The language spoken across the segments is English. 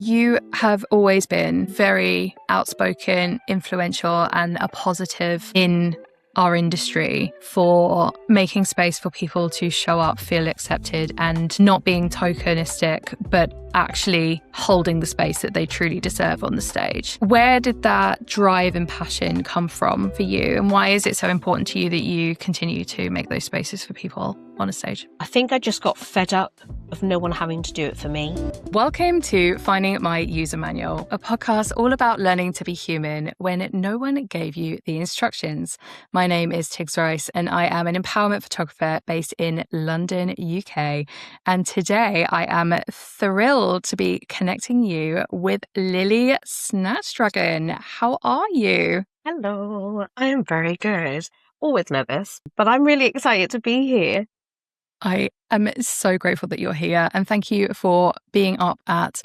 You have always been very outspoken, influential, and a positive in our industry for making space for people to show up, feel accepted, and not being tokenistic, but actually holding the space that they truly deserve on the stage. Where did that drive and passion come from for you? And why is it so important to you that you continue to make those spaces for people on a stage? I think I just got fed up of no one having to do it for me. Welcome to Finding My User Manual, a podcast all about learning to be human when no one gave you the instructions. My name is Tigz Rice and I am an empowerment photographer based in London, UK. And today I am thrilled to be connecting you with Lily SnatchDragon. How are you? Hello, I am very good. Always nervous, but I'm really excited to be here. I am so grateful that you're here, and thank you for being up at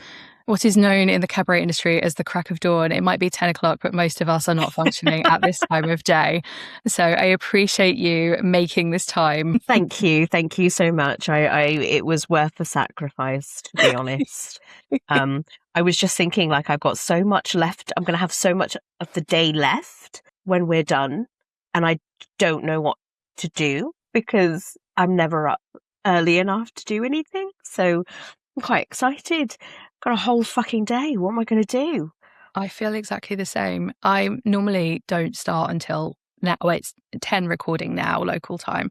what is known in the cabaret industry as the crack of dawn. It might be 10 o'clock, but most of us are not functioning at this time of day. So I appreciate you making this time. Thank you so much. It was worth the sacrifice, to be honest. I was just thinking, like, I've got so much left. I'm going to have so much of the day left when we're done, and I don't know what to do because I'm never up early enough to do anything. So I'm quite excited. Got a whole fucking day. What am I going to do? I feel exactly the same. I normally don't start until now. Well, it's 10 recording now, local time.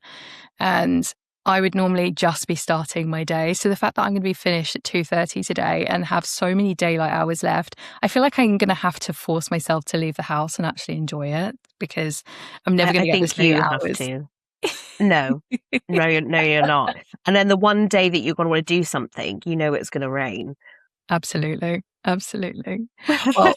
And I would normally just be starting my day. So the fact that I'm going to be finished at 2:30 today and have so many daylight hours left, I feel like I'm going to have to force myself to leave the house and actually enjoy it because I'm never going to get this many hours. I think you have to. No, you're not. And then the one day that you're going to want to do something, you know it's going to rain. Absolutely. Well,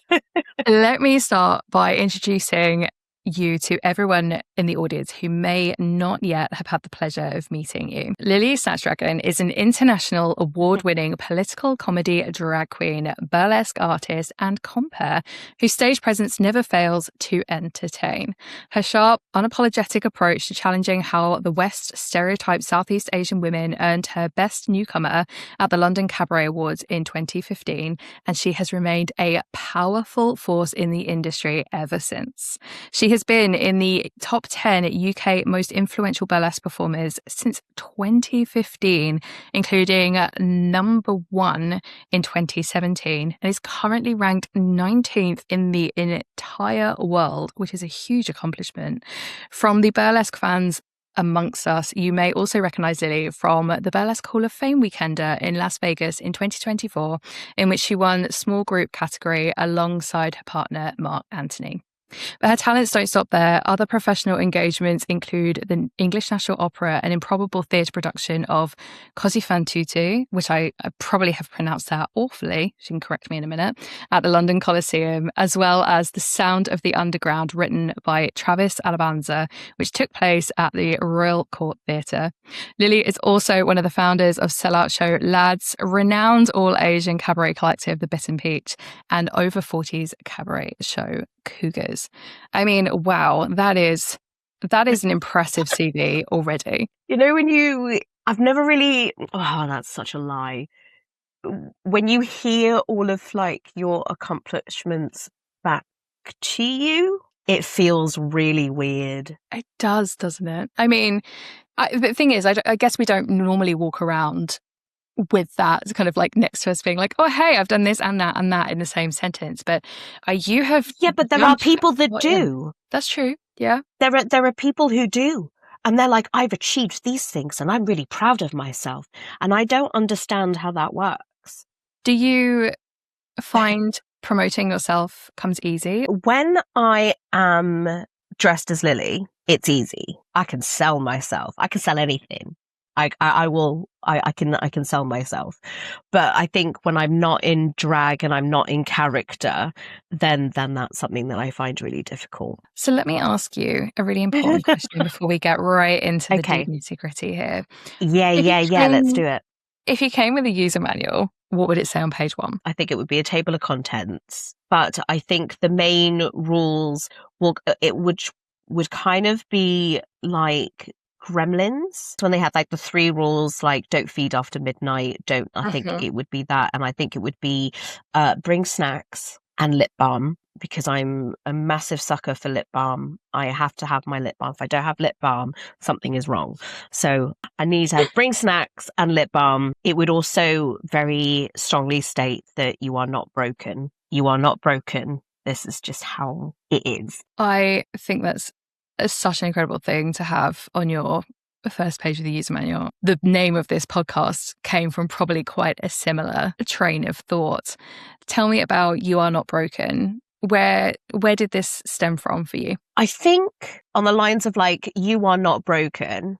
let me start by introducing you to everyone in the audience who may not yet have had the pleasure of meeting you. Lily SnatchDragon is an international award-winning political comedy drag queen, burlesque artist, and compere whose stage presence never fails to entertain. Her sharp, unapologetic approach to challenging how the West stereotypes Southeast Asian women earned her Best Newcomer at the London Cabaret Awards in 2015, and she has remained a powerful force in the industry ever since. She has been in the top 10 UK most influential burlesque performers since 2015, including number 1 in 2017, and is currently ranked 19th in the entire world, which is a huge accomplishment. From the burlesque fans amongst us, you may also recognize Lily from the Burlesque Hall of Fame Weekender in Las Vegas in 2024, in which she won small group category alongside her partner, Mark Anthony. But her talents don't stop there. Other professional engagements include the English National Opera, an improbable theatre production of Così fan tutte, which I probably have pronounced that awfully, she can correct me in a minute, at the London Coliseum, as well as The Sound of the Underground, written by Travis Alabanza, which took place at the Royal Court Theatre. Lily is also one of the founders of sellout show Lads, renowned all-Asian cabaret collective The Bit and Peach, and over 40s cabaret show Cougars. I mean, wow, that is an impressive CV already. You know, I've never really, that's such a lie. When you hear all of like your accomplishments back to you, it feels really weird. It does, doesn't it? I mean, the thing is, I guess we don't normally walk around with that kind of like next to us being like, oh, hey, I've done this and that in the same sentence. But you have... Yeah, but there are people that do. That's true, yeah. There are people who do. And they're like, I've achieved these things and I'm really proud of myself. And I don't understand how that works. Do you find promoting yourself comes easy? When I am dressed as Lily, it's easy. I can sell myself. I can sell anything. I can sell myself. But I think when I'm not in drag and I'm not in character, then that's something that I find really difficult. So let me ask you a really important question before we get right into the deep nitty-gritty here. Yeah, let's do it. If you came with a user manual, what would it say on page 1? I think it would be a table of contents. But I think the main rules would kind of be like Gremlins, when they had like the 3 rules, like don't feed after midnight, I think it would be that. And I think it would be bring snacks and lip balm, because I'm a massive sucker for lip balm. I have to have my lip balm. If I don't have lip balm, something is wrong. So I need to have bring snacks and lip balm. It would also very strongly state that you are not broken. You are not broken. This is just how it is. I think that's such an incredible thing to have on your first page of the user manual. The name of this podcast came from probably quite a similar train of thought. Tell me about You Are Not Broken. Where did this stem from for you? I think on the lines of like, you are not broken,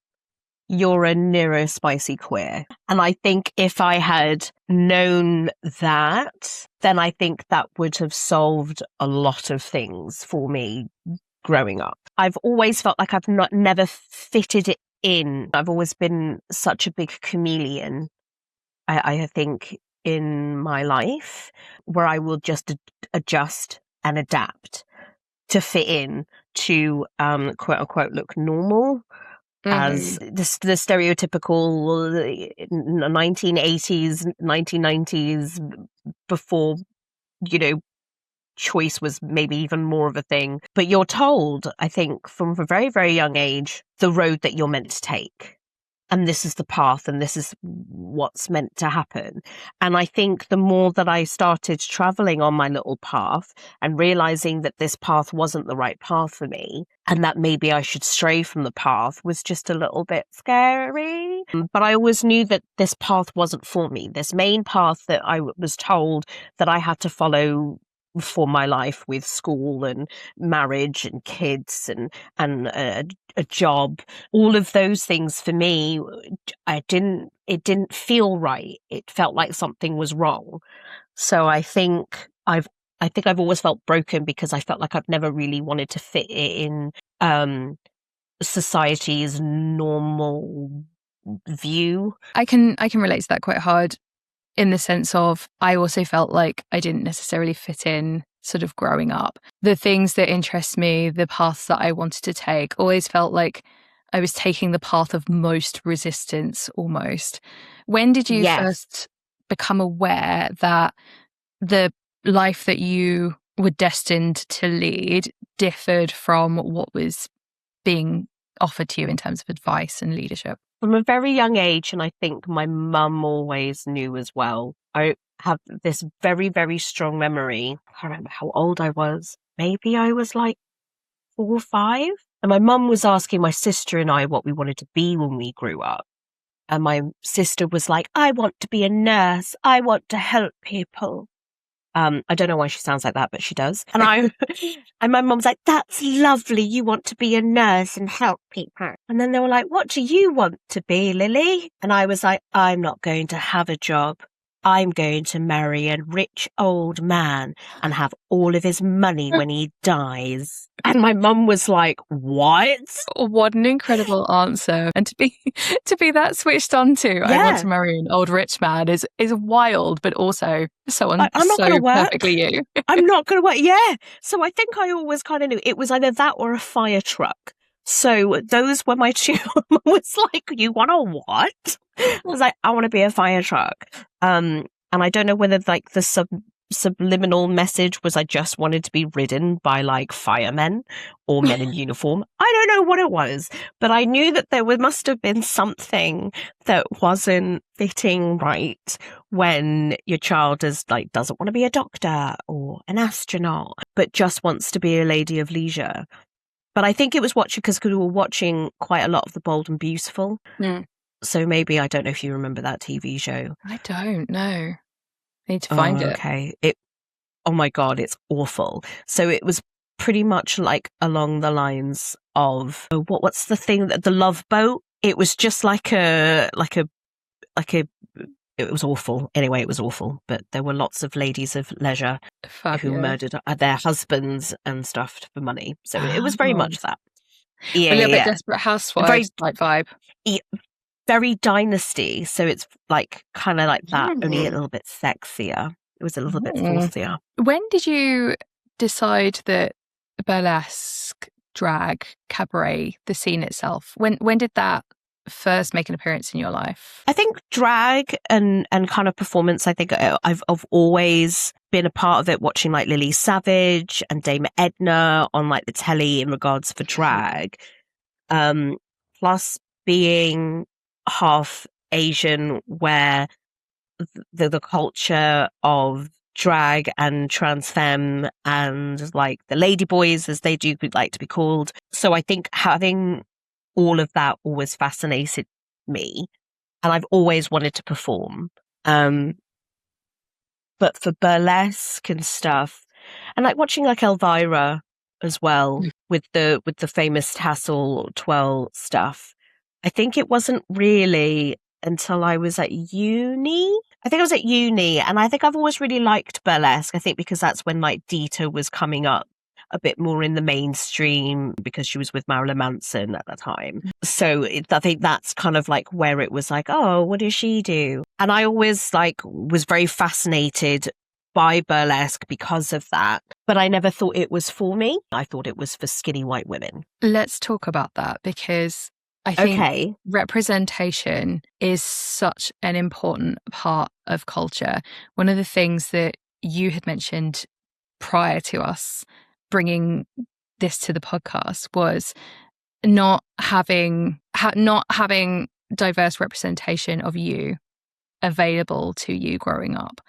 you're a neurospicy queer. And I think if I had known that, then I think that would have solved a lot of things for me growing up. I've always felt like I've never fitted it in. I've always been such a big chameleon, I think, in my life, where I will just adjust and adapt to fit in to quote unquote look normal. As the stereotypical 1980s, 1990s, before, choice was maybe even more of a thing. But you're told, I think, from a very, very young age, the road that you're meant to take. And this is the path, and this is what's meant to happen. And I think the more that I started traveling on my little path and realizing that this path wasn't the right path for me, and that maybe I should stray from the path, was just a little bit scary. But I always knew that this path wasn't for me. This main path that I was told that I had to follow for my life, with school and marriage and kids and a job, all of those things, for me, it didn't feel right. It felt like something was wrong. So I think I've always felt broken, because I felt like I've never really wanted to fit in society's normal view. I can relate to that quite hard, in the sense of I also felt like I didn't necessarily fit in sort of growing up. The things that interest me, the paths that I wanted to take, always felt like I was taking the path of most resistance almost. When did you first become aware that the life that you were destined to lead differed from what was being offered to you in terms of advice and leadership? From a very young age, and I think my mum always knew as well. I have this very, very strong memory. I can't remember how old I was. Maybe I was like 4 or 5. And my mum was asking my sister and I what we wanted to be when we grew up. And my sister was like, I want to be a nurse. I want to help people. I don't know why she sounds like that, but she does. And and my mum's like, that's lovely. You want to be a nurse and help people. And then they were like, what do you want to be, Lily? And I was like, I'm not going to have a job. I'm going to marry a rich old man and have all of his money when he dies. And my mum was like, what? What an incredible answer. And to be that switched on to, I want to marry an old rich man is wild, but also I'm not so perfectly you. I'm not going to work. Yeah. So I think I always kind of knew it was either that or a fire truck. So those were my two. Mum was like, you want a what? I was like, I want to be a fire truck. And I don't know whether like the subliminal message was I just wanted to be ridden by like firemen or men in uniform. I don't know what it was, but I knew that there must have been something that wasn't fitting right when your child doesn't want to be a doctor or an astronaut, but just wants to be a lady of leisure. But I think it was because we were watching quite a lot of The Bold and Beautiful. Mm. So maybe, I don't know if you remember that TV show. I don't know. I need to find it. Okay. Oh my God, it's awful. So it was pretty much like along the lines of, what's the thing, the Love Boat? It was just it was awful. Anyway, it was awful. But there were lots of ladies of leisure who murdered their husbands and stuff for money. So it was very much that. Yeah, a little bit Desperate Housewives type vibe. Yeah, very Dynasty. So it's like kind of like that, only a little bit sexier. It was a little bit saucier. When did you decide that Burlesque drag, cabaret, the scene itself? When did that first make an appearance in your life? I think drag and kind of performance, I think I've always been a part of it, watching like Lily Savage and Dame Edna on like the telly in regards for drag. Plus being half Asian, where the culture of drag and trans femme and like the lady boys, as they do like to be called. So I think having all of that always fascinated me, and I've always wanted to perform. But for burlesque and stuff, and like watching like Elvira as well, with the famous tassel twirl stuff, I think it wasn't really until I was at uni. I think I was at uni, and I think I've always really liked burlesque. I think because that's when like Dita was coming up a bit more in the mainstream, because she was with Marilyn Manson at that time. So I think that's kind of like where it was like, oh, what does she do? And I always like was very fascinated by burlesque because of that. But I never thought it was for me. I thought it was for skinny white women. Let's talk about that, because I think representation is such an important part of culture. One of the things that you had mentioned prior to us bringing this to the podcast was not having diverse representation of you available to you growing up.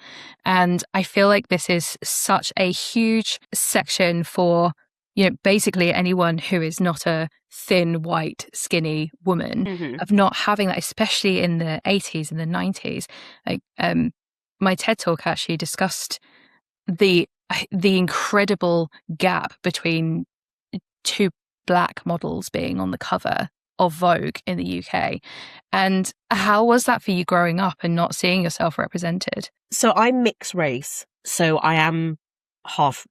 And I feel like this is such a huge section for, you know, basically anyone who is not a thin, white, skinny woman, of not having that, especially in the 80s and the 90s. Like, my TED Talk actually discussed the incredible gap between two Black models being on the cover of Vogue in the UK. And how was that for you growing up and not seeing yourself represented? So I'm mixed race. So I'm half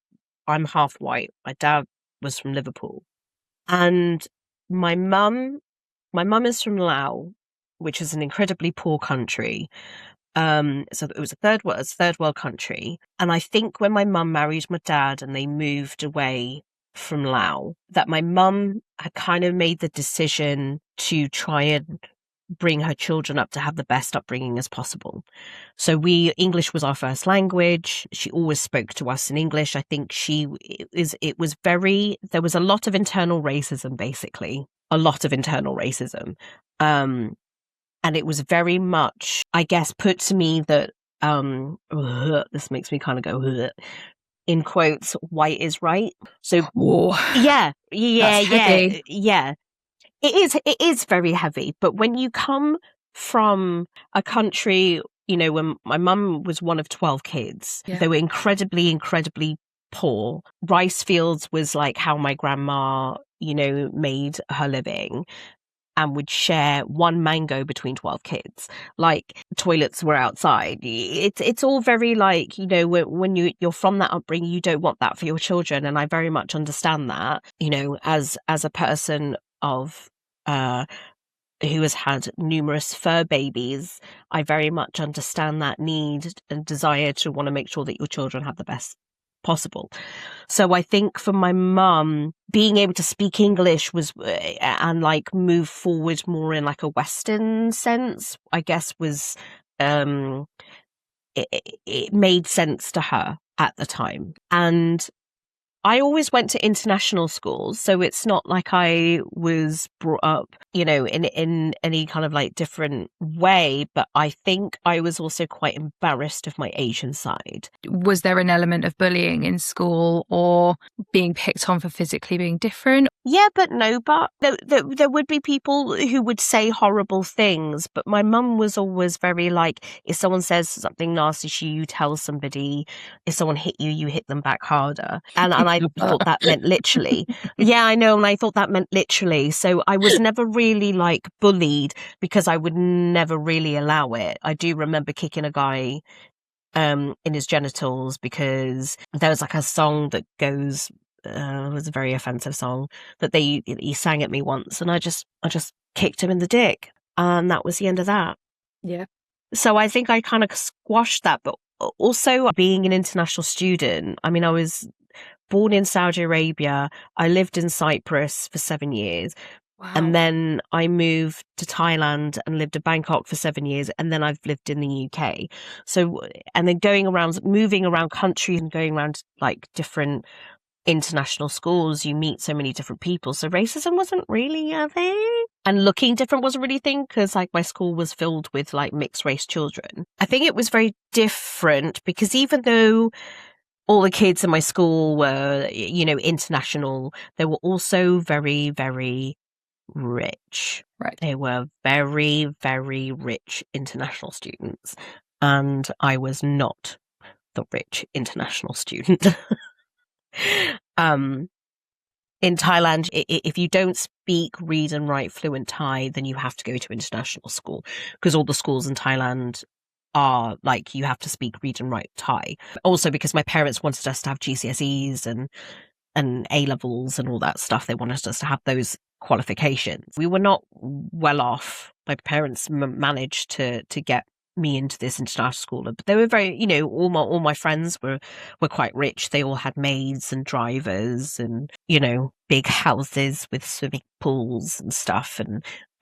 white. My dad was from Liverpool. And my mum is from Laos, which is an incredibly poor country. So it was a third world country. And I think when my mum married my dad and they moved away from Laos, that my mum had kind of made the decision to try and bring her children up to have the best upbringing as possible. So English was our first language. She always spoke to us in English. I think there was a lot of internal racism, basically. A lot of internal racism. And it was very much, I guess, put to me that, this makes me kind of go, in quotes, white is right. So, yeah. It is very heavy. But when you come from a country, you know, when my mum was one of 12 kids, they were incredibly, incredibly poor. Rice fields was like how my grandma, you know, made her living, and would share one mango between 12 kids. Like, toilets were outside. It's all very like, you know, when you're from that upbringing, you don't want that for your children. And I very much understand that, you know, as a person of who has had numerous fur babies, I very much understand that need and desire to want to make sure that your children have the best possible. So I think for my mum, being able to speak English was and like move forward more in like a Western sense, I guess was it made sense to her at the time. And I always went to international schools, so it's not like I was brought up, you know, in any kind of like different way, but I think I was also quite embarrassed of my Asian side. Was there an element of bullying in school or being picked on for physically being different? Yeah, but no, but there would be people who would say horrible things, but my mum was always very like, if someone says something nasty to you, tell somebody. If someone hit you, you hit them back harder. And I thought that meant literally. Yeah, I know, and I thought that meant literally. So I was never really like bullied because I would never really allow it. I do remember kicking a guy in his genitals because there was like a song that goes... it was a very offensive song that he sang at me once, and I just kicked him in the dick, and that was the end of that. Yeah. So I think I kind of squashed that, but also being an international student, I mean, I was born in Saudi Arabia. I lived in Cyprus for 7 years. Wow. And then I moved to Thailand and lived in Bangkok for 7 years. And then I've lived in the UK. So, and then moving around countries and going around like different international schools, you meet so many different people. So racism wasn't really a thing. And looking different wasn't really a thing because like my school was filled with like mixed race children. I think it was very different because even though all the kids in my school were, you know, international, they were also very, very rich. Right. They were very, very rich international students. And I was not the rich international student. In Thailand, if you don't speak, read and write fluent Thai, then you have to go to international school because all the schools in Thailand are like, you have to speak, read and write Thai. Also because my parents wanted us to have GCSEs and A levels and all that stuff. They wanted us to have those qualifications. We were not well off. My parents managed to get me into this international school, but they were very, you know, all my friends were quite rich. They all had maids and drivers and, you know, big houses with swimming pools and stuff.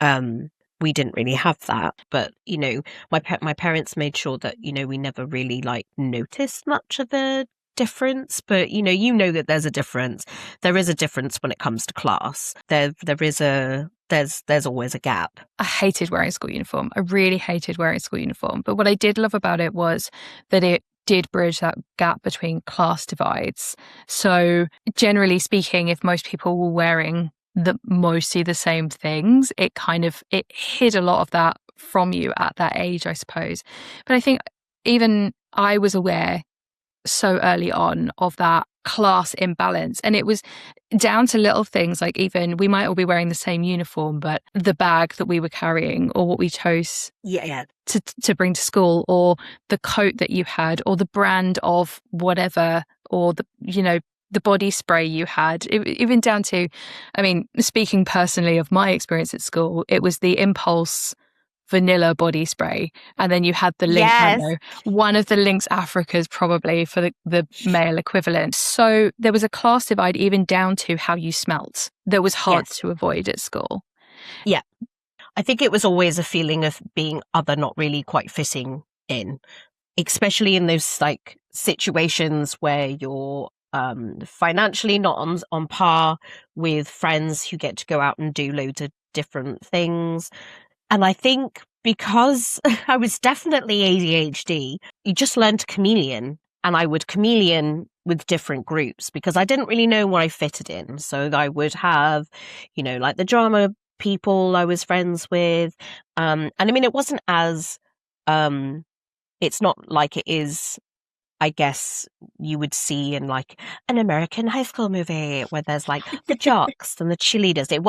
And we didn't really have that. But, you know, my parents made sure that, you know, we never really like noticed much of a difference. But you know that there's a difference. There is a difference when it comes to class. There's always a gap. I hated wearing school uniform. I really hated wearing school uniform. But what I did love about it was that it did bridge that gap between class divides. So generally speaking, if most people were wearing mostly the same things, it hid a lot of that from you at that age, I suppose. But I think even I was aware so early on of that class imbalance, and it was down to little things like even we might all be wearing the same uniform, but the bag that we were carrying or what we chose to bring to school, or the coat that you had, or the brand of whatever, or the body spray you had, even down to, I mean, speaking personally of my experience at school, it was the Impulse vanilla body spray, and then you had the Lynx, I don't know, one of the Lynx Africas probably for the male equivalent. So there was a class divide even down to how you smelt that was hard to avoid at school. Yeah. I think it was always a feeling of being other, not really quite fitting in, especially in those like situations where you're financially not on par with friends who get to go out and do loads of different things. And I think because I was definitely ADHD, you just learn to chameleon. And I would chameleon with different groups because I didn't really know where I fitted in. So I would have, you know, like the drama people I was friends with. And I mean, it wasn't as, it's not like it is, I guess you would see in like an American high school movie where there's like the jocks and the cheerleaders. It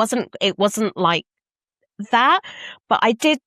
wasn't like that, but I did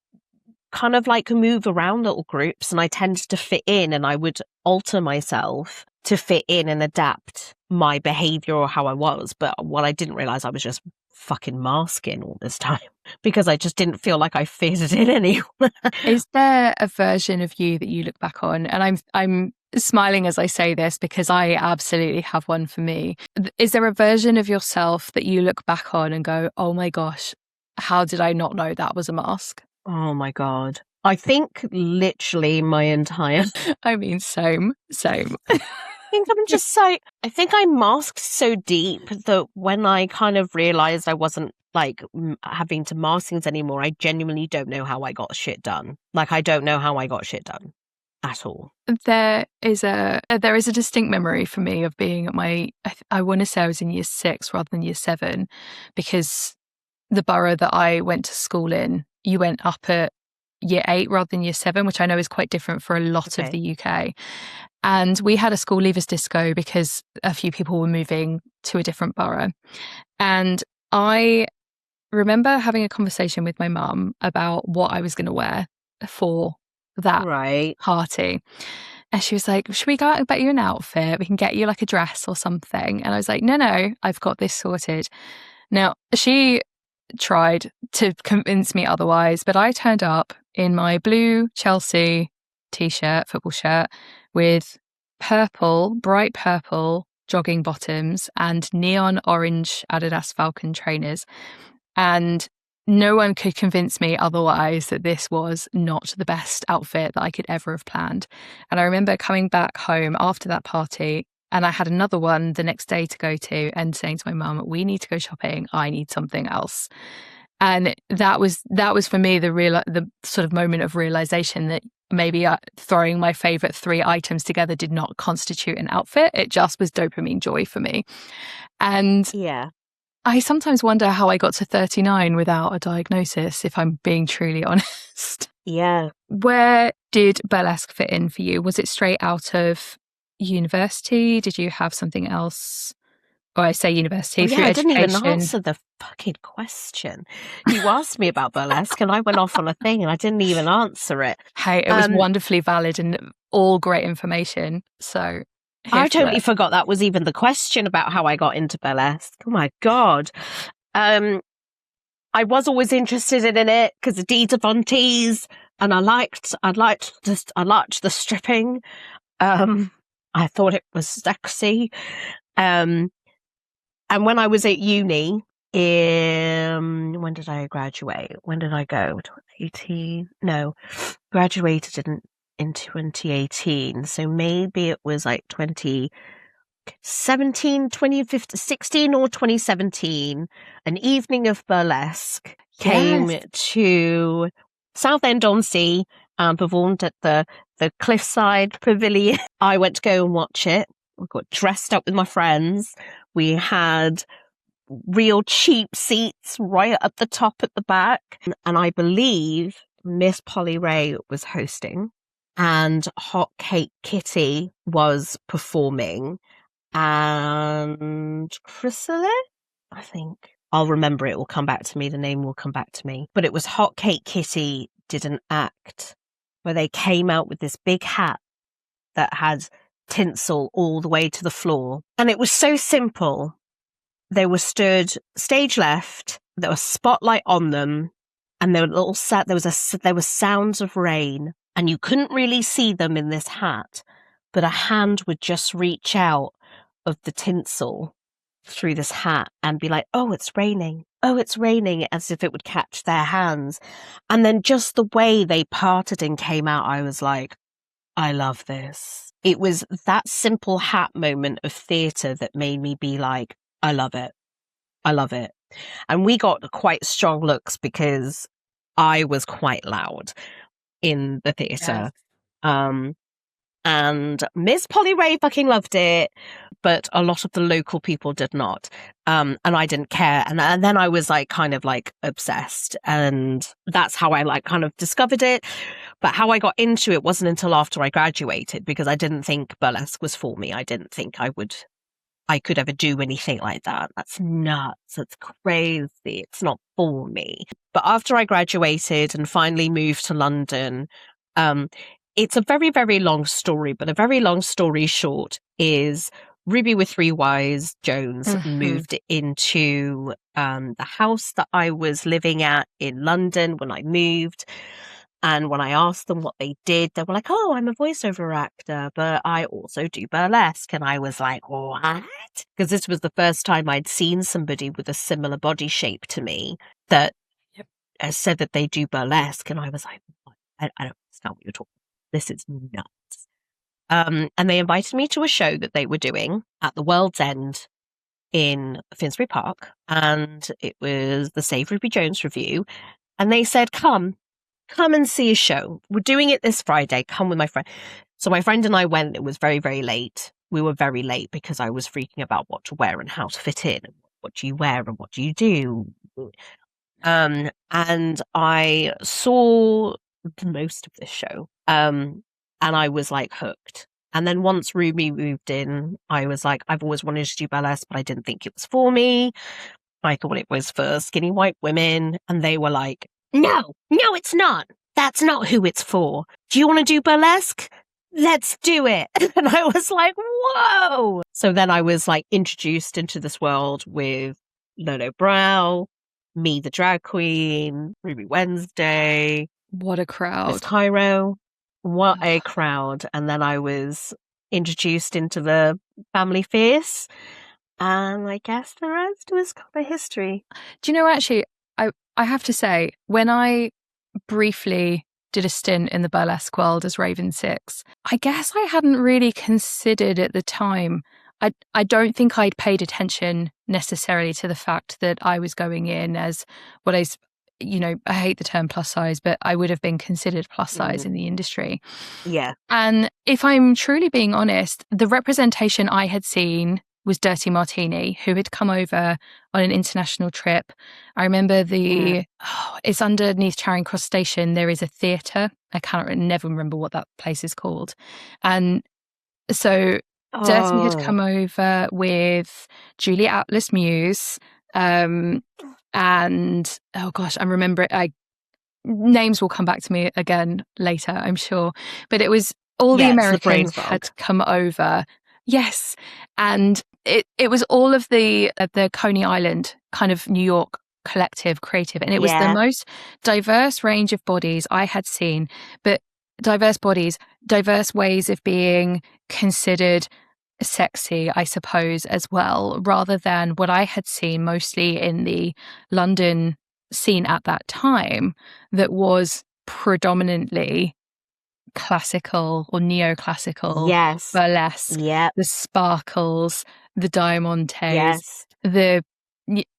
kind of like move around little groups and I tended to fit in, and I would alter myself to fit in and adapt my behavior or how I was. But what I didn't realize, I was just fucking masking all this time because I just didn't feel like I fitted in anywhere. Is there a version of you that you look back on? And I'm smiling as I say this because I absolutely have one for me. Is there a version of yourself that you look back on and go, oh my gosh, how did I not know that was a mask? Oh my God. I think literally my entire... I mean, same. I think I masked so deep that when I kind of realized I wasn't like having to mask things anymore, I genuinely don't know how I got shit done. Like, I don't know how I got shit done at all. There is a distinct memory for me of being at I want to say I was in year 6 rather than year 7, because the borough that I went to school in, you went up at year 8 rather than year 7, which I know is quite different for a lot of the UK. And we had a school leavers disco because a few people were moving to a different borough. And I remember having a conversation with my mum about what I was going to wear for that party. And she was like, should we go out and get you an outfit? We can get you like a dress or something. And I was like, no, I've got this sorted. Now, she tried to convince me otherwise, but I turned up in my blue Chelsea t-shirt, football shirt, with bright purple jogging bottoms and neon orange Adidas Falcon trainers. And no one could convince me otherwise that this was not the best outfit that I could ever have planned. And I remember coming back home after that party, and I had another one the next day to go to, and saying to my mum, we need to go shopping. I need something else. And that was for me the sort of moment of realization that maybe throwing my favorite 3 items together did not constitute an outfit. It just was dopamine joy for me. And yeah, I sometimes wonder how I got to 39 without a diagnosis, if I'm being truly honest. yeah. Where did burlesque fit in for you? Was it straight out of university? Did you have something else? Or I say university, through I didn't even education. answer the fucking question. You asked me about burlesque and I went off on a thing and I didn't even answer it. Hey, it was wonderfully valid and all great information. So I totally forgot that was even the question about how I got into burlesque. Oh my God. I was always interested in it because of Deeds upon Tees, and I liked the stripping. I thought it was sexy. And when I was at uni, when did I graduate? When did I go? 18? No, graduated in 2018. So maybe it was like 2017, 2016 or 2017. An evening of burlesque came to Southend-on-Sea and performed at the Cliffside Pavilion. I went to go and watch it. I got dressed up with my friends. We had real cheap seats right at the top at the back. And I believe Miss Polly Ray was hosting and Hot Cake Kitty was performing and Chrysalis, I think. I'll remember it. Will come back to me. The name will come back to me. But it was Hot Cake Kitty did an act where they came out with this big hat that had tinsel all the way to the floor. And it was so simple. They were stood stage left, there was a spotlight on them, and there were sounds of rain, and you couldn't really see them in this hat, but a hand would just reach out of the tinsel through this hat and be like, oh, it's raining, as if it would catch their hands. And then just the way they parted and came out, I was like, I love this. It was that simple hat moment of theatre that made me be like, I love it. I love it. And we got quite strong looks because I was quite loud in the theatre. Yes. And Miss Polly Ray fucking loved it, but a lot of the local people did not. And I didn't care. And then I was like kind of like obsessed. And that's how I like kind of discovered it. But how I got into it wasn't until after I graduated, because I didn't think burlesque was for me. I didn't think I could ever do anything like that. That's nuts. That's crazy. It's not for me. But after I graduated and finally moved to London, it's a very, very long story, but a very long story short is Ruby with 3 Ys Jones moved into the house that I was living at in London when I moved. And when I asked them what they did, they were like, oh, I'm a voiceover actor, but I also do burlesque. And I was like, what? Because this was the first time I'd seen somebody with a similar body shape to me that said that they do burlesque. And I was like, I don't understand what you're talking about. This is nuts. And they invited me to a show that they were doing at the World's End in Finsbury Park. And it was the Save Ruby Jones review. And they said, come and see a show. We're doing it this Friday. Come with my friend. So my friend and I went. It was very, very late. We were very late because I was freaking about what to wear and how to fit in. What do you wear and what do you do? And I saw most of this show. And I was like hooked. And then once Ruby moved in, I was like, I've always wanted to do burlesque, but I didn't think it was for me. I thought it was for skinny white women. And they were like, no, it's not. That's not who it's for. Do you want to do burlesque? Let's do it. And I was like, whoa. So then I was like introduced into this world with Lolo Brow, me, the drag queen, Ruby Wednesday. What a crowd. Miss Cairo. What a crowd. And then I was introduced into the family feast. And I guess the rest was kind of history. Do you know, actually, I have to say, when I briefly did a stint in the burlesque world as Raven 6, I guess I hadn't really considered at the time. I don't think I'd paid attention necessarily to the fact that I was going in as what I hate the term plus size, but I would have been considered plus size in the industry. Yeah. And if I'm truly being honest, the representation I had seen was Dirty Martini, who had come over on an international trip. I remember it's underneath Charing Cross Station. There is a theatre. Never remember what that place is called. And so Dirty had come over with Julie Atlas Muse. And oh gosh, I remember it. Names will come back to me again later, I'm sure. But it was all the Americans had come over. Yes. And it was all of the Coney Island kind of New York collective creative. And it was the most diverse range of bodies I had seen, but diverse bodies, diverse ways of being considered sexy, I suppose, as well, rather than what I had seen mostly in the London scene at that time that was predominantly classical or neoclassical, burlesque, the sparkles, the diamantes, the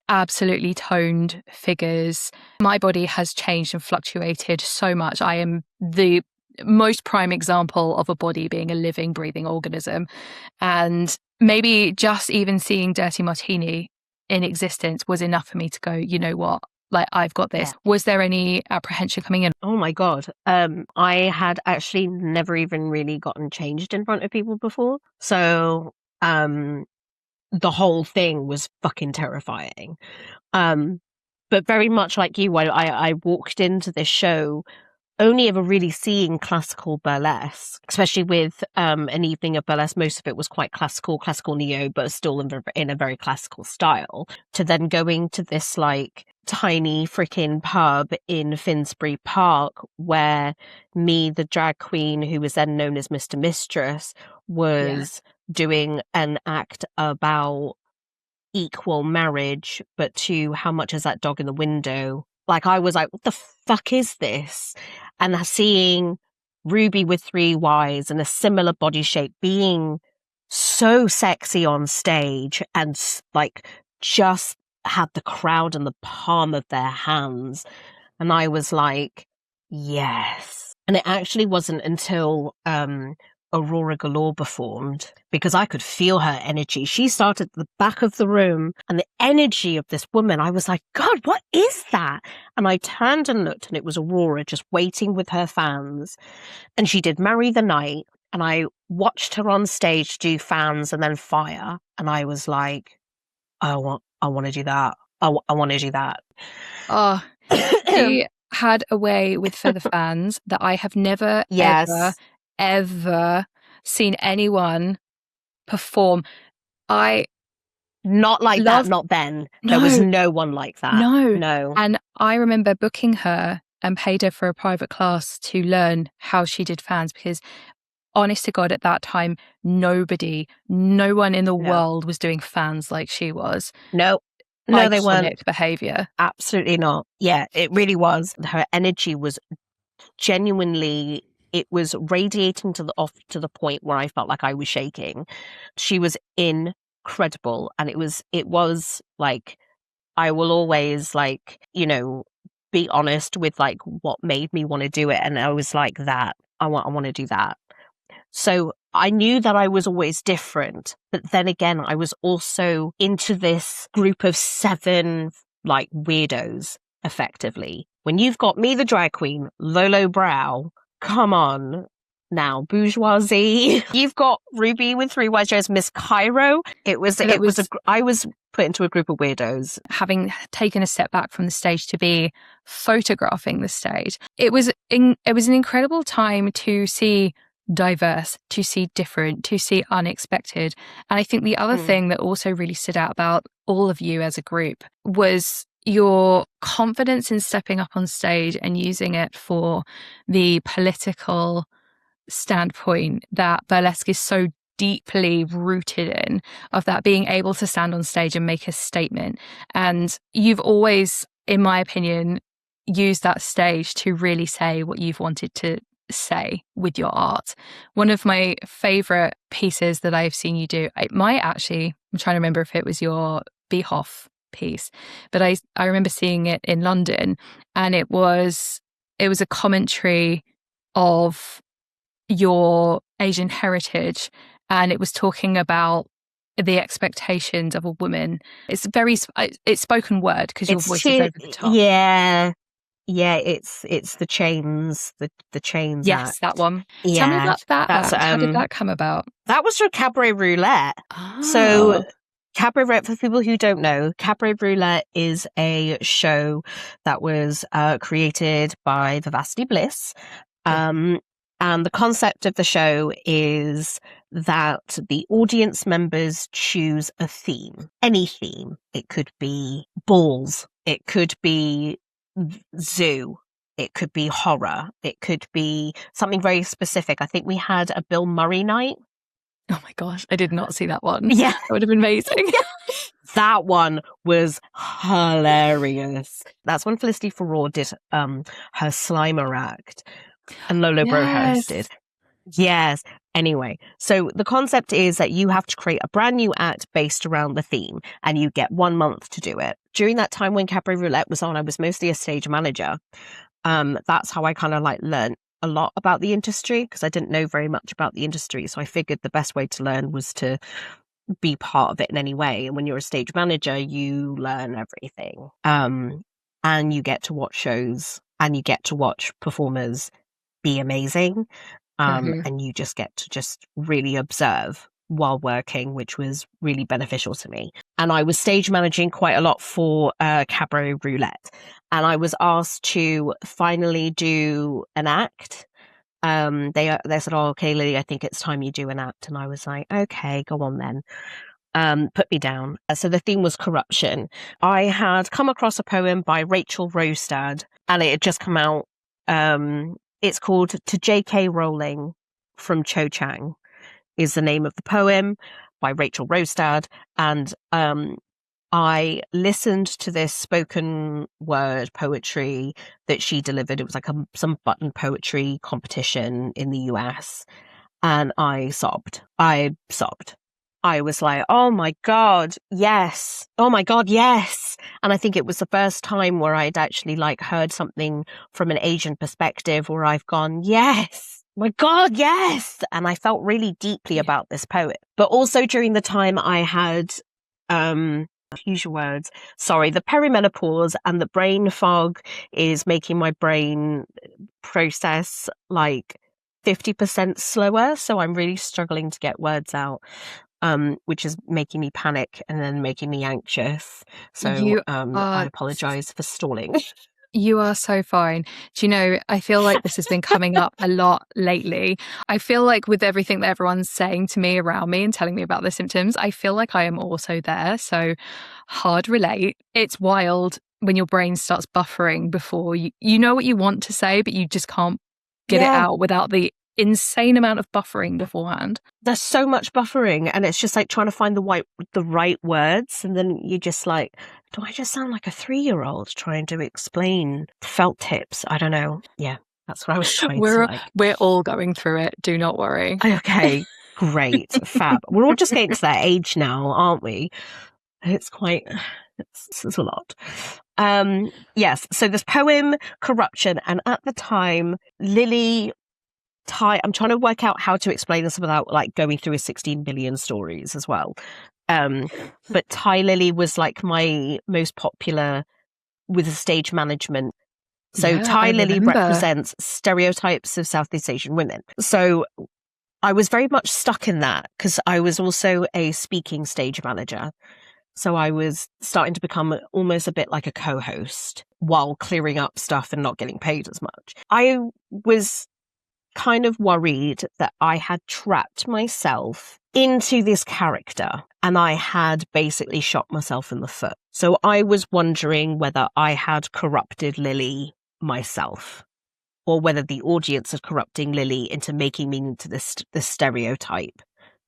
absolutely toned figures. My body has changed and fluctuated so much. I am the most prime example of a body being a living, breathing organism. And maybe just even seeing Dirty Martini in existence was enough for me to go, you know what? Like, I've got this. Yeah. Was there any apprehension coming in? Oh my God. I had actually never even really gotten changed in front of people before. So, the whole thing was fucking terrifying. But very much like you, I walked into this show only ever really seeing classical burlesque, especially with an evening of burlesque. Most of it was quite classical neo, but still in a very classical style. To then going to this like tiny freaking pub in Finsbury Park where me, the drag queen, who was then known as Mr. Mistress, was doing an act about equal marriage, but to how much is that dog in the window? Like, I was like, what the fuck is this? And seeing Ruby with 3 Ys and a similar body shape being so sexy on stage and like just had the crowd in the palm of their hands. And I was like, yes. And it actually wasn't until Aurora Galore performed, because I could feel her energy. She started at the back of the room, and the energy of this woman, I was like, God, what is that? And I turned and looked, and it was Aurora just waiting with her fans. And she did Marry the Night, and I watched her on stage do fans and then fire. And I was like, I want to do that. I want to do that. Oh, she had a way with feather fans that I have never, ever seen anyone perform. Not like that, not then. No, there was no one like that. No. And I remember booking her and paid her for a private class to learn how she did fans, because honest to God, at that time, no one in the world was doing fans like she was. No, they weren't. Behavior. Absolutely not. Yeah, it really was. Her energy was genuinely, it was radiating to the point where I felt like I was shaking. She was incredible. And it was like, I will always like, be honest with like what made me want to do it. And I was like, that I want to do that. So I knew that I was always different, but then again, I was also into this group of 7 like weirdos, effectively. When you've got me, the drag queen, Lolo Brow, come on now, bourgeoisie. You've got Ruby with 3 Ys, Miss Cairo. I was put into a group of weirdos. Having taken a step back from the stage to be photographing the stage, it was an incredible time to see diverse, to see different, to see unexpected. And I think the other thing that also really stood out about all of you as a group was your confidence in stepping up on stage and using it for the political standpoint that burlesque is so deeply rooted in, of that being able to stand on stage and make a statement. And you've always, in my opinion, used that stage to really say what you've wanted to say with your art. One of my favorite pieces that I've seen you do, it might actually, I'm trying to remember if it was your Behoff piece, but I remember seeing it in London, and it was a commentary of your Asian heritage, and it was talking about the expectations of a woman. It's spoken word because your voice is over the top. Yeah, it's the chains, the chains. Yes, act. that one. Yeah, tell me about that act. How did that come about? That was from Cabaret Roulette. So Cabaret Roulette, for people who don't know, Cabaret Roulette is a show that was created by Vivacity Bliss. And the concept of the show is that the audience members choose a theme, any theme. It could be balls. It could be zoo. It could be horror. It could be something very specific. I think we had a Bill Murray night. Oh my gosh, I did not see that one. Yeah. That would have been amazing. That one was hilarious. That's when Felicity Farrar did her Slimer act. And Lolo Bro hosted. Yes. Anyway, so the concept is that you have to create a brand new act based around the theme, and you get 1 month to do it. During that time when Cabaret Roulette was on, I was mostly a stage manager. That's how I kind of learned a lot about the industry, because I didn't know very much about the industry. So I figured the best way to learn was to be part of it in any way. And when you're a stage manager, you learn everything. And you get to watch shows, and you get to watch performers be amazing. And you just get to just really observe while working, which was really beneficial to me. And I was stage managing quite a lot for Cabaret Roulette. And I was asked to finally do an act. They said, "Oh, okay, Lily, I think it's time you do an act." And I was like, "Okay, go on then." Put me down. So the theme was corruption. I had come across a poem by Rachel Rostad, and it had just come out. It's called "To J.K. Rowling" from Cho Chang is the name of the poem, by Rachel Rostad. And I listened to this spoken word poetry that she delivered. It was like some button poetry competition in the US. And I sobbed. I was like, oh my God, yes. Oh my God, yes. And I think it was the first time where I'd actually heard something from an Asian perspective where I've gone, yes, my God, yes. And I felt really deeply about this poet. But also during the time I had, use your words, sorry, the perimenopause and the brain fog is making my brain process 50% slower. So I'm really struggling to get words out. Which is making me panic and then making me anxious. So I apologize for stalling. You are so fine. Do you know, I feel like this has been coming up a lot lately. I feel like with everything that everyone's saying to me around me and telling me about the symptoms, I feel like I am also there. So hard relate. It's wild when your brain starts buffering before you know what you want to say, but you just can't get it out without the insane amount of buffering beforehand. There's so much buffering, and it's just trying to find the right words, and then you just do I just sound like a 3-year-old trying to explain felt tips? I don't know. Yeah, that's what I was trying to We're all going through it. Do not worry. Okay, great, fab. We're all just getting to that age now, aren't we? It's a lot. Yes. So this poem, Corruption, and at the time, Lily. I'm trying to work out how to explain this without going through a 16 billion stories as well. But Ty Lily was my most popular with the stage management. So Ty Lily represents stereotypes of Southeast Asian women. So I was very much stuck in that because I was also a speaking stage manager. So I was starting to become almost a bit like a co-host while clearing up stuff and not getting paid as much. I was kind of worried that I had trapped myself into this character and I had basically shot myself in the foot. So I was wondering whether I had corrupted Lily myself, or whether the audience is corrupting Lily into making me into this stereotype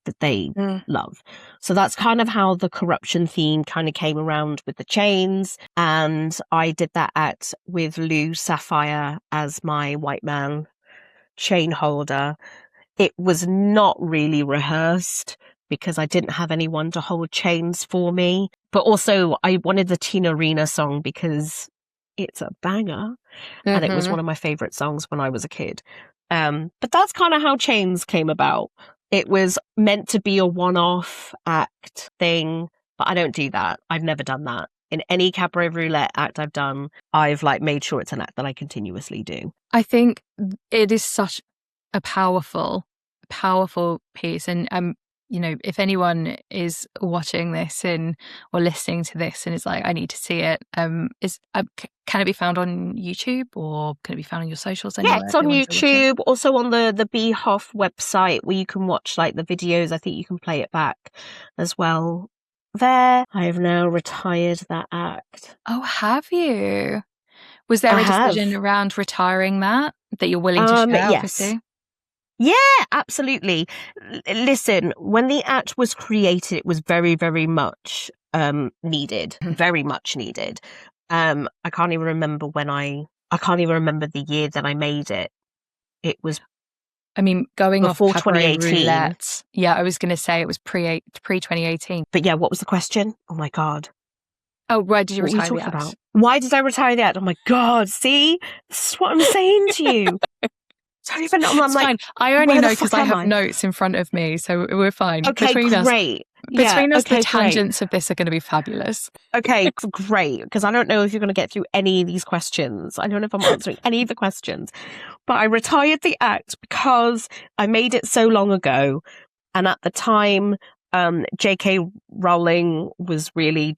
that they love. So that's kind of how the corruption theme kind of came around with the chains. And I did that act with Lou Sapphire as my white man chain holder. It was not really rehearsed because I didn't have anyone to hold chains for me. But also I wanted the Tina Arena song because it's a banger. And it was one of my favorite songs when I was a kid. But that's kind of how chains came about. It was meant to be a one-off act thing, but I don't do that. I've never done that. In any cabaret roulette act I've done, I've like made sure it's an act that I continuously do. I think it is such a powerful piece. And you know, if anyone is watching this or listening to this and is like, I need to see it, can it be found on YouTube or can it be found on your socials anywhere? Yeah, it's on YouTube, also on the BHOF website where you can watch like the videos. I think you can play it back as well. There, I have now retired that act. Oh, have you? Was there a decision around retiring that you're willing to share? Yes. Obviously? Yeah, absolutely. Listen, when the act was created, it was very, very much needed. Very much needed. I can't even remember I can't even remember the year that I made it. It was, I mean, going before off cabaret 2018. roulette. Yeah, I was going to say it was pre 2018. But yeah, what was the question? Oh my God. Oh, why did you retire the act? About? Why did I retire the act? Oh my God, see? This is what I'm saying to you. Don't even know. I'm like, fine. I only know because I have notes in front of me, so we're fine. Okay, great. Between us, the tangents of this are going to be fabulous. Okay, great. Because I don't know if you're going to get through any of these questions. I don't know if I'm answering any of the questions. But I retired the act because I made it so long ago. And at the time, J.K. Rowling was really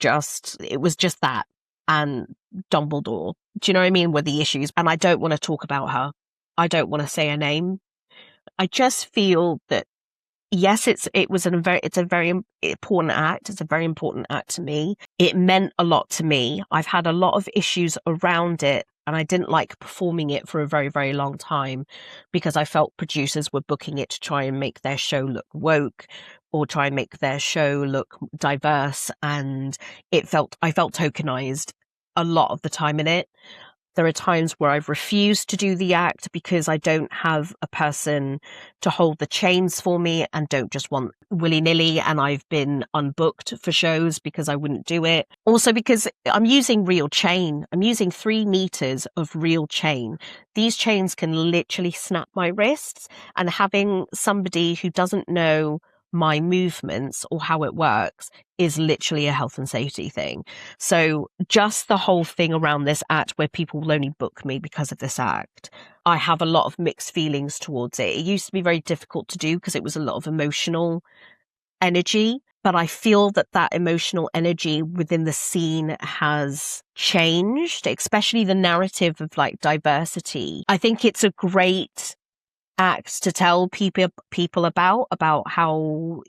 it was just that. And Dumbledore, do you know what I mean, were the issues. And I don't want to talk about her. I don't want to say her name. I just feel that, yes, it's a very important act. It's a very important act to me. It meant a lot to me. I've had a lot of issues around it, and I didn't like performing it for a very, very long time because I felt producers were booking it to try and make their show look woke or try and make their show look diverse, and I felt tokenized a lot of the time in it. There are times where I've refused to do the act because I don't have a person to hold the chains for me and don't just want willy-nilly, and I've been unbooked for shows because I wouldn't do it. Also because I'm using real chain. I'm using 3 meters of real chain. These chains can literally snap my wrists, and having somebody who doesn't know my movements or how it works is literally a health and safety thing. So just the whole thing around this act where people will only book me because of this act, I have a lot of mixed feelings towards it. It used to be very difficult to do because it was a lot of emotional energy, but I feel that emotional energy within the scene has changed, especially the narrative of like diversity. I think it's a great act to tell people about how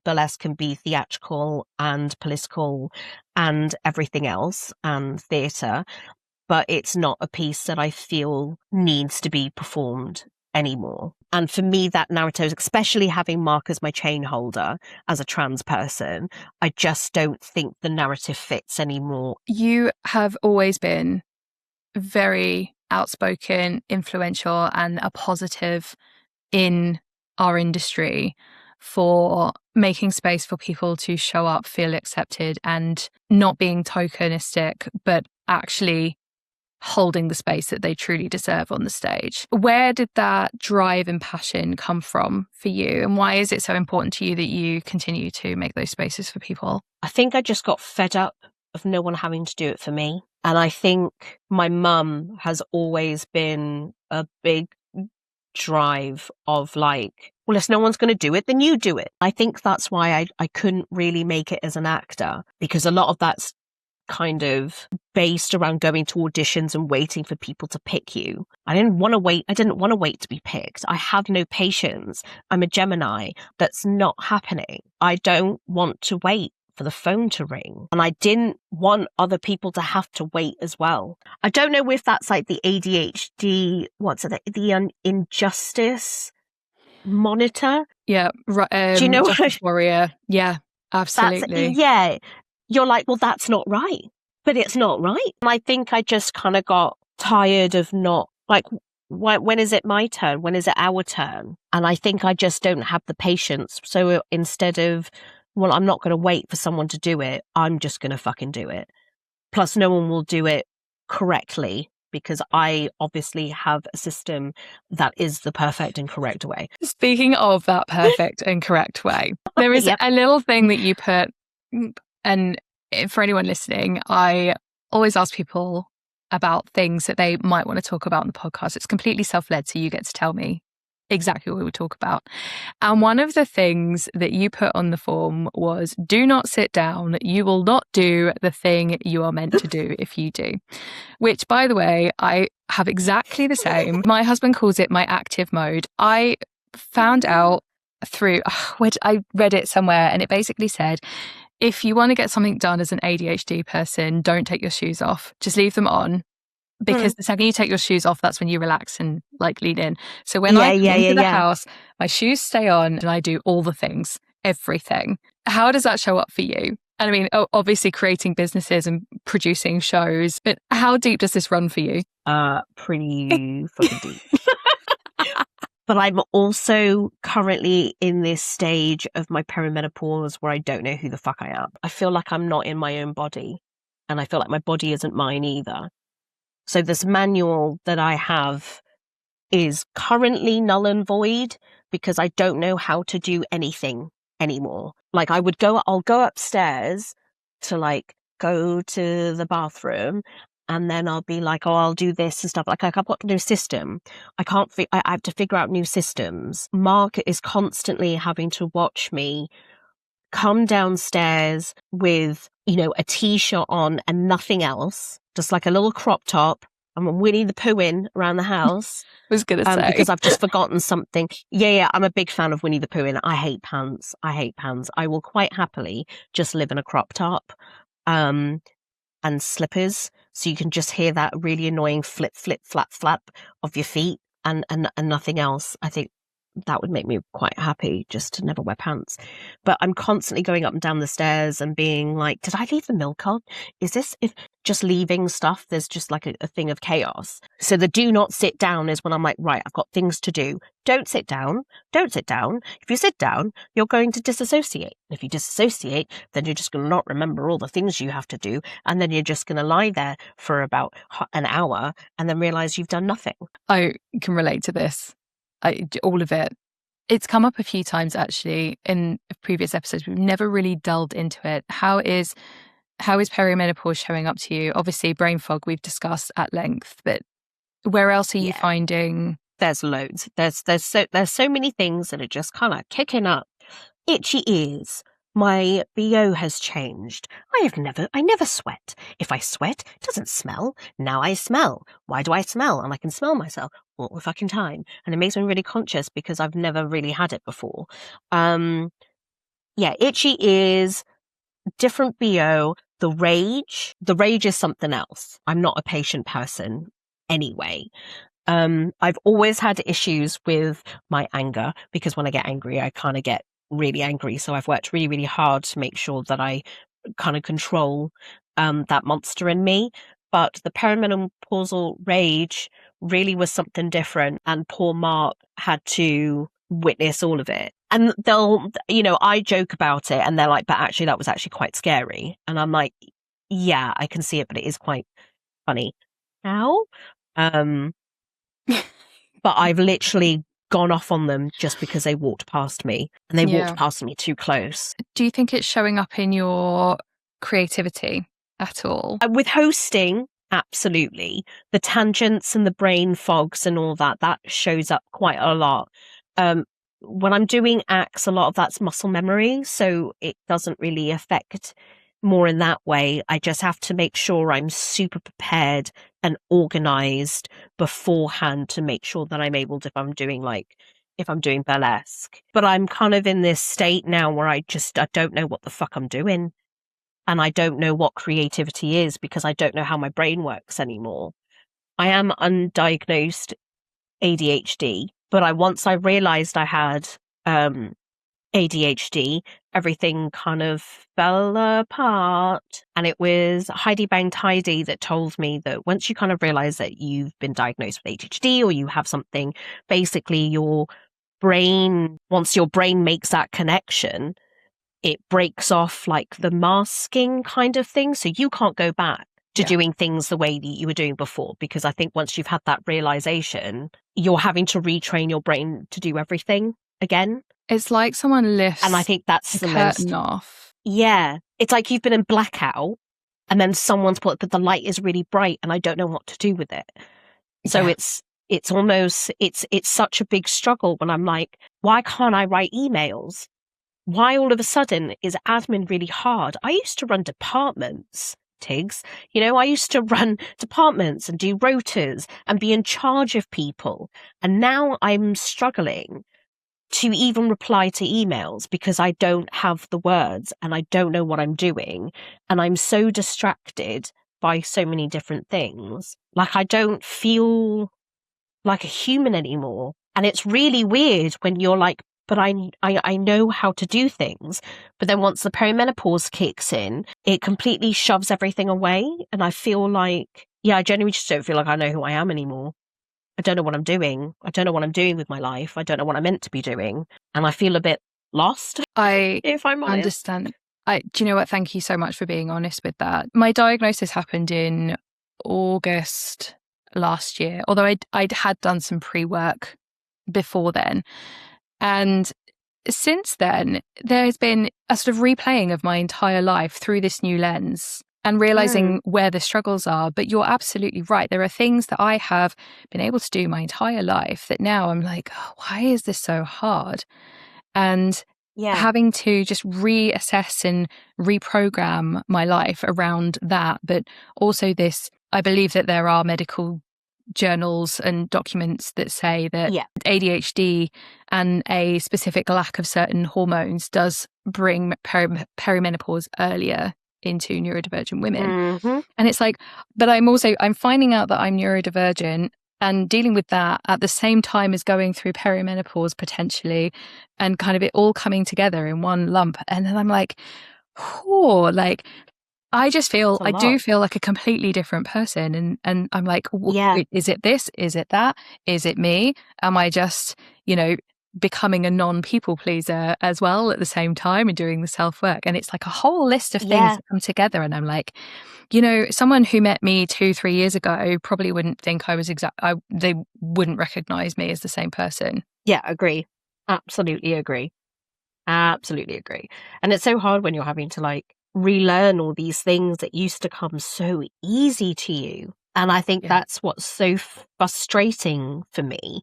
burlesque can be theatrical and political and everything else and theatre, but it's not a piece that I feel needs to be performed anymore. And for me, that narrative, especially having Mark as my chain holder as a trans person, I just don't think the narrative fits anymore. You have always been very outspoken, influential, and a positive in our industry for making space for people to show up, feel accepted, and not being tokenistic, but actually holding the space that they truly deserve on the stage. Where did that drive and passion come from for you? And why is it so important to you that you continue to make those spaces for people? I think I just got fed up of no one having to do it for me. And I think my mum has always been a big drive of like, well, if no one's going to do it, then you do it. I think that's why I couldn't really make it as an actor, because a lot of that's kind of based around going to auditions and waiting for people to pick you. I didn't want to wait to be picked. I have no patience. I'm a Gemini. That's not happening. I don't want to wait for the phone to ring. And I didn't want other people to have to wait as well. I don't know if that's like the ADHD, the injustice monitor. Yeah. Do you know what Justice warrior. Yeah, absolutely. Yeah. You're like, well, that's not right. But it's not right. And I think I just kind of got tired of not, like, when is it my turn? When is it our turn? And I think I just don't have the patience. So instead of, well, I'm not going to wait for someone to do it, I'm just going to fucking do it. Plus, no one will do it correctly because I obviously have a system that is the perfect and correct way. Speaking of that perfect and correct way, there is Yep. a little thing that you put, and for anyone listening, I always ask people about things that they might want to talk about on the podcast. It's completely self-led, so you get to tell me exactly what we would talk about. And one of the things that you put on the form was, do not sit down. You will not do the thing you are meant to do if you do. Which, by the way, I have exactly the same. My husband calls it my active mode. I found out through, I read it somewhere, and it basically said, if you want to get something done as an ADHD person, don't take your shoes off. Just leave them on. Because the second you take your shoes off, that's when you relax and like lean in. So when I come into the house, my shoes stay on and I do all the things, everything. How does that show up for you? And I mean, obviously creating businesses and producing shows, but how deep does this run for you? Pretty fucking deep. But I'm also currently in this stage of my perimenopause where I don't know who the fuck I am. I feel like I'm not in my own body, and I feel like my body isn't mine either. So this manual that I have is currently null and void because I don't know how to do anything anymore. Like I'll go upstairs to like go to the bathroom, and then I'll be like, oh, I'll do this and stuff. Like I've got no system. I have to figure out new systems. Mark is constantly having to watch me come downstairs with, a t-shirt on and nothing else, just like a little crop top. I'm Winnie the Poohing around the house. I was going to say. Because I've just forgotten something. Yeah, I'm a big fan of Winnie the Poohing. I hate pants. I will quite happily just live in a crop top and slippers. So you can just hear that really annoying flip, flap, flap of your feet and nothing else. I think that would make me quite happy just to never wear pants. But I'm constantly going up and down the stairs and being like, did I leave the milk on? Is this if just leaving stuff? There's just like a thing of chaos. So the do not sit down is when I'm like, right, I've got things to do. Don't sit down. Don't sit down. If you sit down, you're going to disassociate. If you disassociate, then you're just going to not remember all the things you have to do. And then you're just going to lie there for about an hour and then realize you've done nothing. I can relate to this. All of it. It's come up a few times actually in previous episodes. We've never really delved into it. How is perimenopause showing up to you? Obviously, brain fog we've discussed at length, but where else are you finding? There's loads. There's so many things that are just kind of kicking up. Itchy ears. My BO has changed. I never sweat. If I sweat, it doesn't smell. Now I smell. Why do I smell? And I can smell myself all the fucking time. And it makes me really conscious because I've never really had it before. Itchy ears, different BO, the rage. The rage is something else. I'm not a patient person anyway. I've always had issues with my anger because when I get angry, I kind of get really angry. So I've worked really, really hard to make sure that I kind of control that monster in me. But the perimenopausal rage really was something different. And poor Mark had to witness all of it. And I joke about it and they're like, but actually that was actually quite scary. And I'm like, yeah, I can see it, but it is quite funny now. But I've literally gone off on them just because they walked past me and they walked past me too close. Do you think it's showing up in your creativity at all? With hosting, absolutely. The tangents and the brain fogs and all that shows up quite a lot. When I'm doing acts, a lot of that's muscle memory, so it doesn't really affect more in that way. I just have to make sure I'm super prepared and organized beforehand to make sure that I'm able to, if I'm doing burlesque. But I'm kind of in this state now where I don't know what the fuck I'm doing. And I don't know what creativity is because I don't know how my brain works anymore. I am undiagnosed ADHD. But once I realized I had ADHD, everything kind of fell apart. And it was Heidi Bang Tidy that told me that once you kind of realize that you've been diagnosed with ADHD or you have something, basically your brain, once your brain makes that connection, it breaks off like the masking kind of thing. So you can't go back to doing things the way that you were doing before, because I think once you've had that realization, you're having to retrain your brain to do everything again. It's like someone lifts and I think that's the curtain off. Yeah. It's like you've been in blackout and then someone's put, but the light is really bright and I don't know what to do with it. So it's almost, it's such a big struggle when I'm like, why can't I write emails? Why all of a sudden is admin really hard? I used to run departments, Tigz. You know, I used to run departments and do rotas and be in charge of people. And now I'm struggling to even reply to emails because I don't have the words and I don't know what I'm doing. And I'm so distracted by so many different things. Like I don't feel like a human anymore. And it's really weird when you're like, but I know how to do things. But then once the perimenopause kicks in, it completely shoves everything away. And I feel like, I genuinely just don't feel like I know who I am anymore. I don't know what I'm doing. I don't know what I'm doing with my life. I don't know what I'm meant to be doing. And I feel a bit lost, if I'm honest. Understand. Do you know what? Thank you so much for being honest with that. My diagnosis happened in August last year, although I'd had done some pre-work before then. And since then, there has been a sort of replaying of my entire life through this new lens and realizing where the struggles are. But you're absolutely right. There are things that I have been able to do my entire life that now I'm like, oh, why is this so hard? And having to just reassess and reprogram my life around that. But also this, I believe that there are medical journals and documents that say that ADHD and a specific lack of certain hormones does bring perimenopause earlier into neurodivergent women. And it's like, but I'm finding out that I'm neurodivergent and dealing with that at the same time as going through perimenopause potentially, and kind of it all coming together in one lump. And then I'm like, oh, like I do feel like a completely different person. And I'm like, is it this? Is it that? Is it me? Am I just, becoming a non-people pleaser as well at the same time and doing the self-work? And it's like a whole list of things that come together. And I'm like, someone who met me 2-3 years ago probably wouldn't think I was they wouldn't recognize me as the same person. Yeah, agree. Absolutely agree. Absolutely agree. And it's so hard when you're having to like relearn all these things that used to come so easy to you. And I think that's what's so frustrating for me,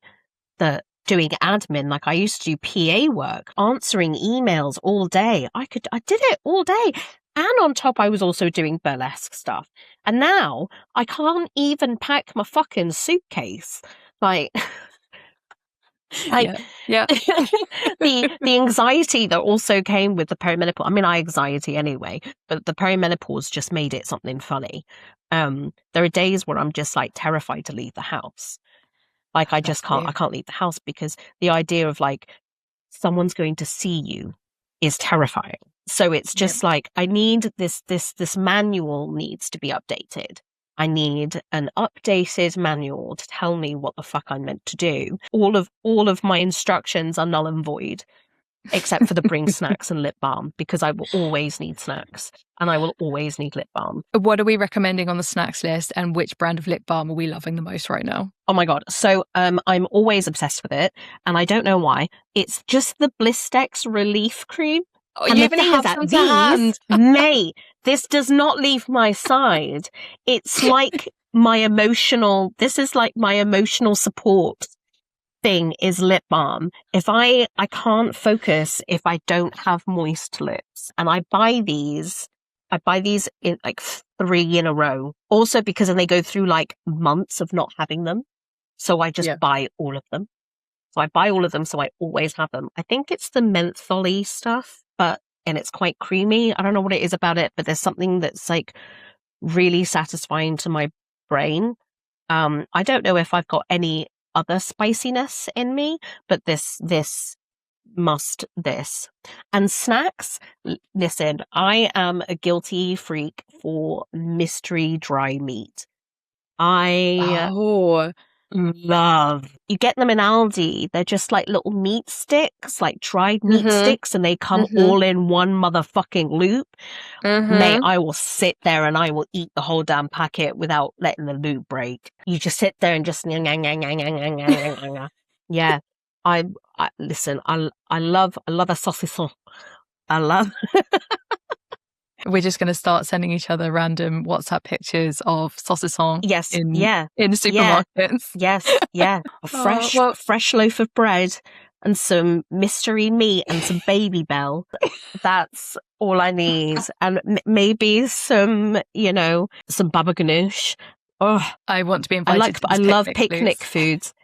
that doing admin, like I used to do PA work, answering emails all day. I did it all day. And on top, I was also doing burlesque stuff. And now I can't even pack my fucking suitcase. Like, the anxiety that also came with the perimenopause. I mean, I anxiety anyway, but the perimenopause just made it something funny. There are days where I'm just like terrified to leave the house. Like I can't leave the house because the idea of like someone's going to see you is terrifying. So it's just like, I need this manual needs to be updated. I need an updated manual to tell me what the fuck I'm meant to do. All of my instructions are null and void, except for the bring snacks and lip balm, because I will always need snacks and I will always need lip balm. What are we recommending on the snacks list, and which brand of lip balm are we loving the most right now? Oh my God. So I'm always obsessed with it, and I don't know why. It's just the Blistex Relief Cream. Oh, and you even have some to hand. Mate, this does not leave my side. It's like this is like my emotional support thing is lip balm. If I can't focus if I don't have moist lips. And I buy these in like 3 in a row. Also because then they go through like months of not having them. So I just buy all of them. So I buy all of them so I always have them. I think it's the menthol-y stuff, and it's quite creamy. I don't know what it is about it, but there's something that's like really satisfying to my brain. I don't know if I've got any other spiciness in me, but this must this. And snacks, listen, I am a guilty freak for mystery dry meat. I Oh. love. You get them in Aldi. They're just like little meat sticks, like dried meat sticks, and they come all in one motherfucking loop. Mate, I will sit there and I will eat the whole damn packet without letting the loop break. You just sit there and just yeah. I listen. I love a saucisson. I love. We're just going to start sending each other random WhatsApp pictures of saucisson Yes, in yeah, supermarkets. yes, yeah. A fresh loaf of bread and some mystery meat and some baby bell. That's all I need. And maybe some, some baba ganoush. Oh, I want to be invited. I love picnic foods.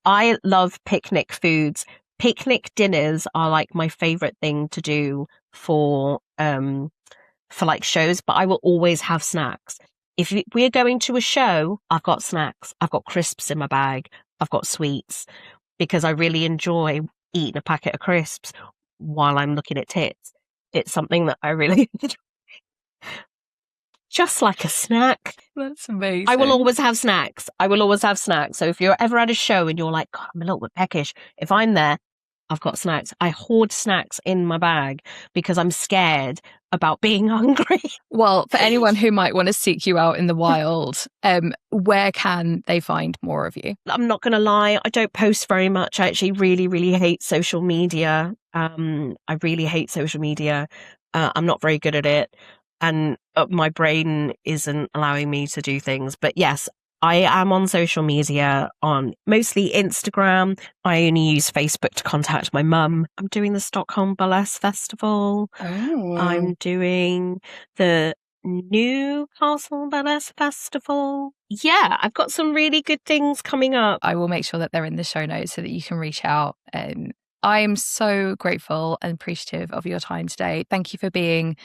I love picnic foods. Picnic dinners are like my favorite thing to do for like shows, but I will always have snacks. If we're going to a show, I've got snacks. I've got crisps in my bag. I've got sweets because I really enjoy eating a packet of crisps while I'm looking at tits. It's something that I really enjoy. Just like a snack. That's amazing. I will always have snacks. So if you're ever at a show and you're like, God, I'm a little bit peckish, if I'm there, I've got snacks. I hoard snacks in my bag because I'm scared about being hungry. Well, for anyone who might want to seek you out in the wild, where can they find more of you? I'm not going to lie. I don't post very much. I actually really, really hate social media. I really hate social media. I'm not very good at it. And my brain isn't allowing me to do things. But yes, I am on social media, on mostly Instagram. I only use Facebook to contact my mum. I'm doing the Stockholm Burlesque Festival. Oh. I'm doing the Newcastle Burlesque Festival. Yeah, I've got some really good things coming up. I will make sure that they're in the show notes so that you can reach out. I am so grateful and appreciative of your time today. Thank you for being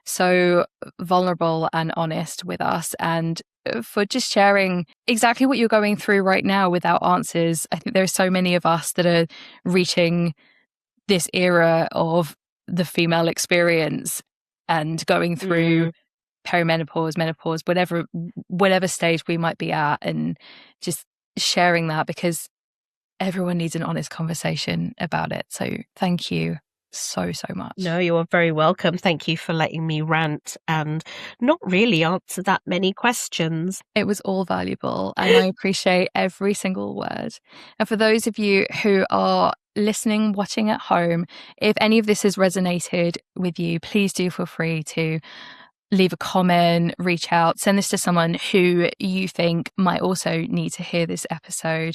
so vulnerable and honest with us, and for just sharing exactly what you're going through right now without answers. I think there's so many of us that are reaching this era of the female experience and going through perimenopause, menopause, whatever stage we might be at, and just sharing that because everyone needs an honest conversation about it. So thank you so much. No, you are very welcome. Thank you for letting me rant and not really answer that many questions. It was all valuable and I appreciate every single word. And for those of you who are listening, watching at home, if any of this has resonated with you, please do feel free to leave a comment, reach out, send this to someone who you think might also need to hear this episode.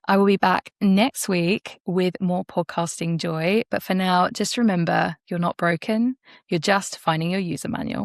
I will be back next week with more podcasting joy. But for now, just remember, you're not broken. You're just finding your user manual.